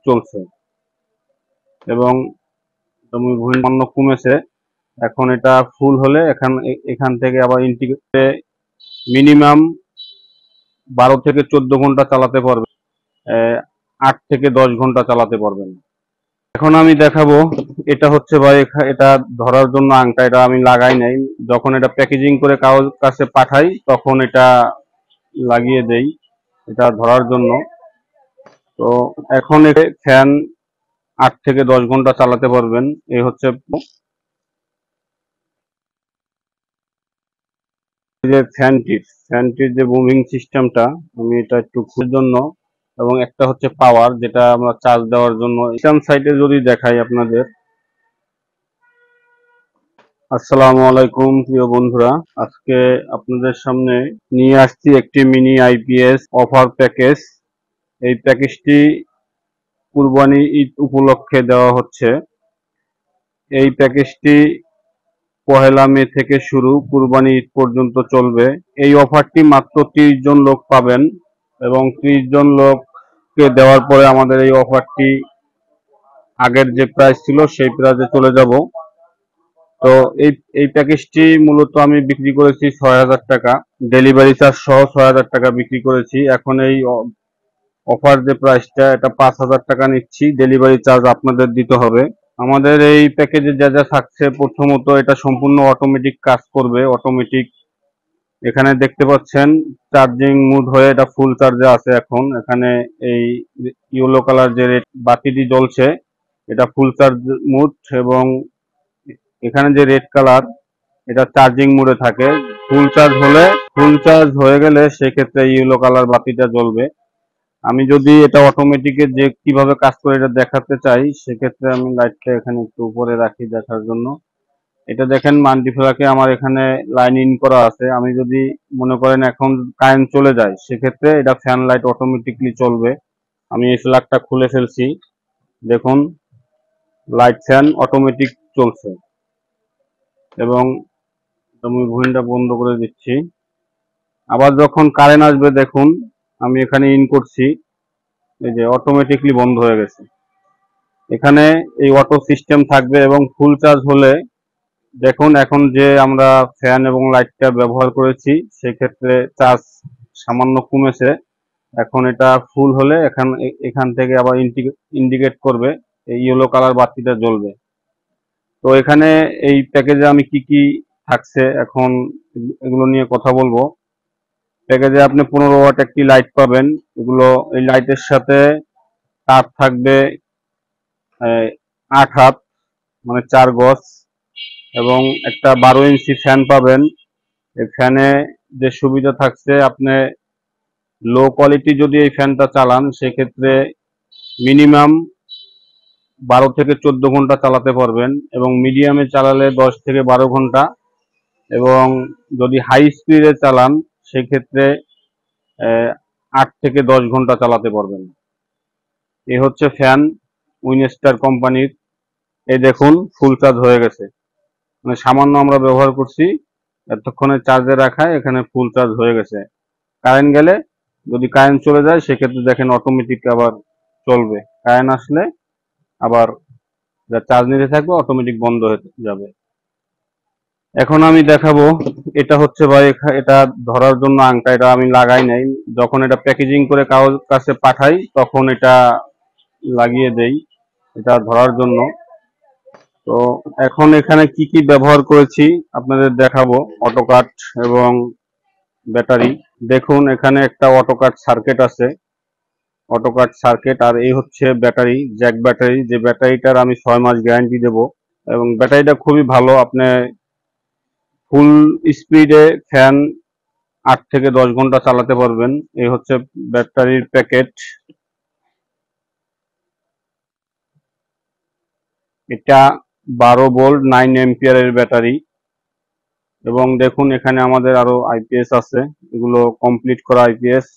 চলছে এবং সামান্য কমেছে। এখন এটা ফুল হলে এখান থেকে আবার ইন্টিগ্রেটে মিনিমাম 12 থেকে 14 ঘন্টা চালাতে পারবেন, 8 থেকে 10 ঘন্টা চালাতে পারবেন। এখন আমি দেখাবো, এটা হচ্ছে ভাই এটা ধরার জন্য আংটা, এটা আমি লাগাই নাই। যখন এটা প্যাকেজিং করে কারোর কাছে পাঠাই তখন এটা লাগিয়ে দেই এটা ধরার জন্য। তো এখন ফ্যান 8 থেকে 10 ঘন্টা চালাতে পারবেন। এই হচ্ছে যে ফ্যানটির যে মুভিং সিস্টেমটা, আমি এটা একটু খুঁজের জন্য, এবং একটা হচ্ছে পাওয়ার, যেটা আমরা চার্জ দেওয়ার জন্য। সিস্টেম সাইটে যদি দেখাই আপনাদের। আসসালামু আলাইকুম প্রিয় বন্ধুরা, আজকে আপনাদের সামনে নিয়ে আসছি একটি মিনি আইপিএস অফার প্যাকেজ। এই প্যাকেজটি কুরবানি ঈদ উপলক্ষে দেওয়া হচ্ছে। এই প্যাকেজটি 1 মে থেকে শুরু, কুরবানি ঈদ পর্যন্ত চলবে। এই অফারটি মাত্র 30 জন লোক পাবেন এবং 30 জন লোককে দেওয়ার পরে আমাদের এই অফারটি আগের যে প্রাইস ছিল সেই প্রাইসে চলে যাব। তো এই এই প্যাকেজটি মূলত আমি বিক্রি করেছি 6,000 টাকা, ডেলিভারি চার্জ সহ 6,000 টাকা বিক্রি করেছি। এখন এই অফার যে প্রাইসটা, এটা 5,000 টাকা নিচ্ছি, ডেলিভারি চার্জ আপনাদের দিতে হবে। আমাদের এই প্যাকেজে যা যা থাকছে, প্রথমত এটা সম্পূর্ণ অটোমেটিক কাজ করবে। অটোমেটিক, এখানে দেখতে পাচ্ছেন চার্জিং মুড হয়ে এটা ফুল চার্জে আছে। এখন এখানে এই ইয়েলো কালার যে রেড বাতিটি জ্বলছে, এটা ফুল চার্জ মুড, এবং এখানে যে রেড কালার, এটা চার্জিং মোডে থাকে। ফুল চার্জ হয়ে গেলে সেক্ষেত্রে ইয়েলো কালার বাতিটা জ্বলবে। আমি যদি এটা অটোমেটিকের যে কিভাবে কাজ করে এটা দেখাতে চাই, সেক্ষেত্রে আমি লাইটটা এখানে একটু উপরে রাখি দেখার জন্য। এটা দেখেন, মাল্টিপ্লাকে আমার এখানে লাইন ইন করা আছে। আমি যদি মনে করেন এখন কারেন্ট চলে যায়, সেক্ষেত্রে এটা ফ্যান লাইট অটোমেটিকলি চলবে। আমি এই প্লাগটা খুলে ফেলছি, দেখুন লাইট ফ্যান অটোমেটিক চলছে। এবং আমি ভুইনটা বন্ধ করে দিচ্ছি। আবার যখন কারেন্ট আসবে, দেখুন আমি এখানে ইন করছি, এই যে অটোমেটিকলি বন্ধ হয়ে গেছে। এখানে এই অটো সিস্টেম থাকবে এবং ফুল চার্জ হলে, দেখুন এখন যে আমরা ফ্যান এবং লাইটটা ব্যবহার করেছি, সেক্ষেত্রে চার্জ সামান্য কমেছে। এখন এটা ফুল হলে এখান থেকে আবার ইন্ডিকেট করবে, এই ইয়েলো কালার বাতিটা জ্বলবে। তো এখানে এই প্যাকেজে আমি কি কি থাকছে এখন এগুলো নিয়ে কথা বলবো। প্যাকেজে আপনি 15 ওয়াট একটি লাইট পাবেন। এই লাইটের সাথে তার থাকবে 8 হাত, মানে 4 গজ, এবং একটা 12 ইঞ্চি ফ্যান পাবেন। এই ফ্যানে যে সুবিধা থাকছে, আপনি লো কোয়ালিটি যদি এই ফ্যানটা চালান, সেক্ষেত্রে মিনিমাম 12 থেকে 14 ঘন্টা চালাতে পারবেন, এবং মিডিয়ামে চালালে 10 থেকে 12 ঘন্টা, এবং যদি হাই স্পিডে চালান সেক্ষেত্রে 8 থেকে 10 ঘন্টা চালাতে পারবেন। এই হচ্ছে ফ্যান উইনস্টার কোম্পানির। এই দেখুন ফুল চার্জ হয়ে গেছে, মানে সামান্য আমরা ব্যবহার করছি, এতক্ষণে চার্জে রাখায় এখানে ফুল চার্জ হয়ে গেছে। কারেন্ট গেলে, যদি কারেন্ট চলে যায়, সেক্ষেত্রে দেখেন অটোমেটিক আবার চলবে। কারেন্ট আসলে আবার যা চার্জ নিতে থাকবে অটোমেটিক বন্ধ হয়ে যাবে। এখন আমি দেখাবো, এটা হচ্ছে ভাই এটা ধরার জন্য আংটা, এটা আমি লাগাই নাই। যখন এটা প্যাকেজিং করে কারোর কাছে পাঠাই তখন এটা লাগিয়ে দেই এটা ধরার জন্য। তো এখন এখানে কি কি ব্যবহার করেছি আপনাদের দেখাবো। অটোকাট এবং ব্যাটারি। দেখুন এখানে একটা অটোকাট সার্কিট আছে, অটোকাট সার্কিট, আর এই হচ্ছে ব্যাটারি, জ্যাক ব্যাটারি, যে ব্যাটারিটার আমি 6 মাস গ্যারান্টি দেব। এবং ব্যাটারিটা খুবই ভালো, আপনি ফুল স্পিডে ফ্যান 8 থেকে 10 ঘন্টা চালাতে পারবেন। এই হচ্ছে ব্যাটারির প্যাকেট। এটা 12 ভোল্ট 9 অ্যাম্পিয়ারের ব্যাটারি। এবং দেখুন এখানে আমাদের আরো আইপিএস আছে, এগুলো কমপ্লিট করা আইপিএস।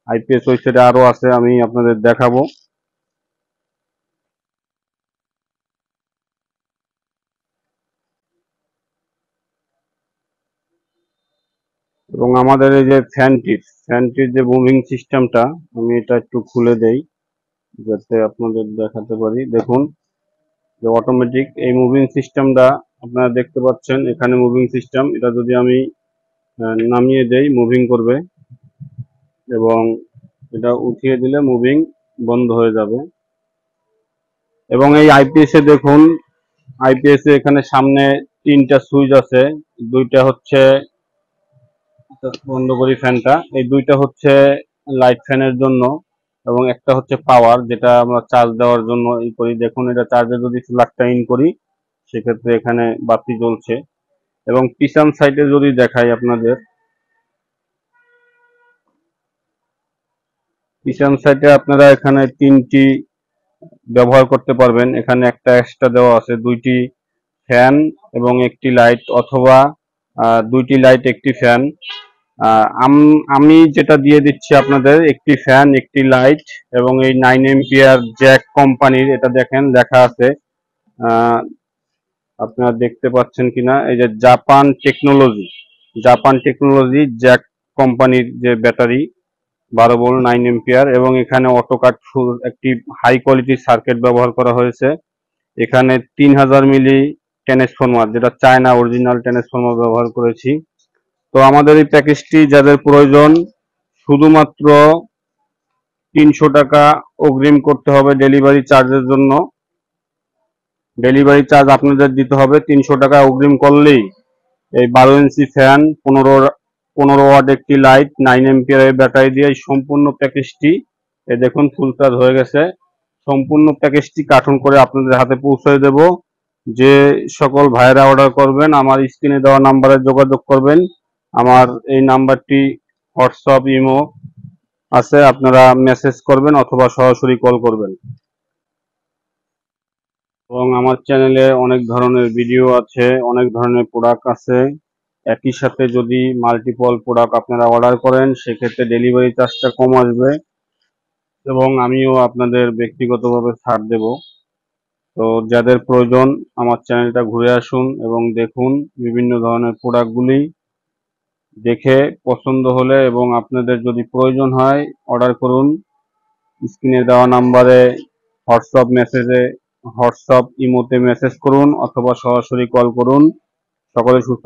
আইপিএস ওই সাইডে আরো আছে, আমি আপনাদের দেখাবো। এবং আমাদের এই যে ফ্যানটির যে মুভিং সিস্টেমটা, আমি এটা একটু খুলে দেই। যাতে আপনাদের দেখাতে পারি। দেখুন যে অটোমেটিক এই মুভিং সিস্টেমটা আপনারা দেখতে পাচ্ছেন, এখানে মুভিং সিস্টেম। এটা যদি আমি নামিয়ে দেই, মুভিং করবে, এবং এটা উঠিয়ে দিলে মুভিং বন্ধ হয়ে যাবে। এবং এই আইপিএস এ দেখুন, আইপিএস এ এখানে সামনে 3টা সুইচ আছে। দুইটা হচ্ছে, বন্ধ করি ফ্যানটা, এই দুইটা হচ্ছে লাইট ফ্যানের জন্য, এবং একটা হচ্ছে পাওয়ার, যেটা আমরা চার্জ দেওয়ার জন্য ই করি। দেখুন এটা চার্জে যদি প্লাগটা ইন করি, সেক্ষেত্রে এখানে বাতি জ্বলছে। এবং পিছন সাইডে যদি দেখাই আপনাদের, পিছন সাইডে আপনারা এখানে 3টি ব্যবহার করতে পারবেন। এখানে একটা এক্সট্রা দেওয়া আছে, 2টি ফ্যান এবং একটি লাইট, অথবা 2টি লাইট একটি ফ্যান। আমি যেটা দিয়ে দিচ্ছি আপনাদের, একটি ফ্যান, একটি লাইট, এবং এই 9 এম্পিয়ার জ্যাক কোম্পানির, এটা দেখেন লেখা আছে, আপনারা দেখতে পাচ্ছেন কিনা, এই যে জাপান টেকনোলজি জ্যাক কোম্পানির যে ব্যাটারি, 12 ভোল্ট 9 এম্পিয়ার। এবং এখানে অটোকাট একটি হাই কোয়ালিটির সার্কিট ব্যবহার করা হয়েছে। এখানে 3000 মিলি ট্রান্সফরমার, যেটা চায়না অরিজিনাল ট্রান্সফরমার ব্যবহার করেছি। তো আমাদের এই প্যাকেজটি যাদের প্রয়োজন, শুধুমাত্র 300 টাকা অগ্রিম করতে হবে ডেলিভারি চার্জের জন্য। ডেলিভারি চার্জ আপনাদের দিতে হবে 300 টাকা অগ্রিম করলেই এই 12 ইঞ্চি ফ্যান, 15 ওয়াট একটি লাইট, 9 এম্পিয়ারের ব্যাটারি দিয়ে এই সম্পূর্ণ প্যাকেজটি, এই দেখুন ফুল চার্জ হয়ে গেছে, সম্পূর্ণ প্যাকেজটি কার্টুন করে আপনাদের হাতে পৌঁছে দেব। যে সকল ভাইয়েরা অর্ডার করবেন, আমার স্ক্রিনে দেওয়া নাম্বারে যোগাযোগ করবেন। আমার এই নাম্বারটি হোয়াটসঅ্যাপ, ইমো আছে, আপনারা মেসেজ করবেন অথবা সরাসরি কল করবেন। এবং আমার চ্যানেলে অনেক ধরনের ভিডিও আছে, অনেক ধরনের প্রোডাক্ট আছে। একই সাথে যদি মাল্টিপল প্রোডাক্ট আপনারা অর্ডার করেন, সেক্ষেত্রে ডেলিভারি চার্জটা কম আসবে, এবং আমিও আপনাদের ব্যক্তিগতভাবে ছাড় দেব। তো যাদের প্রয়োজন, আমার চ্যানেলটা ঘুরে আসুন এবং দেখুন বিভিন্ন ধরনের প্রোডাক্টগুলি। দেখে পছন্দ হলে এবং আপনাদের যদি প্রয়োজন হয়, অর্ডার করুন। স্ক্রিনে দেওয়া নাম্বারে হোয়াটসঅ্যাপ ইমোতে মেসেজ করুন অথবা সরাসরি কল করুন। সকলে সুস্থ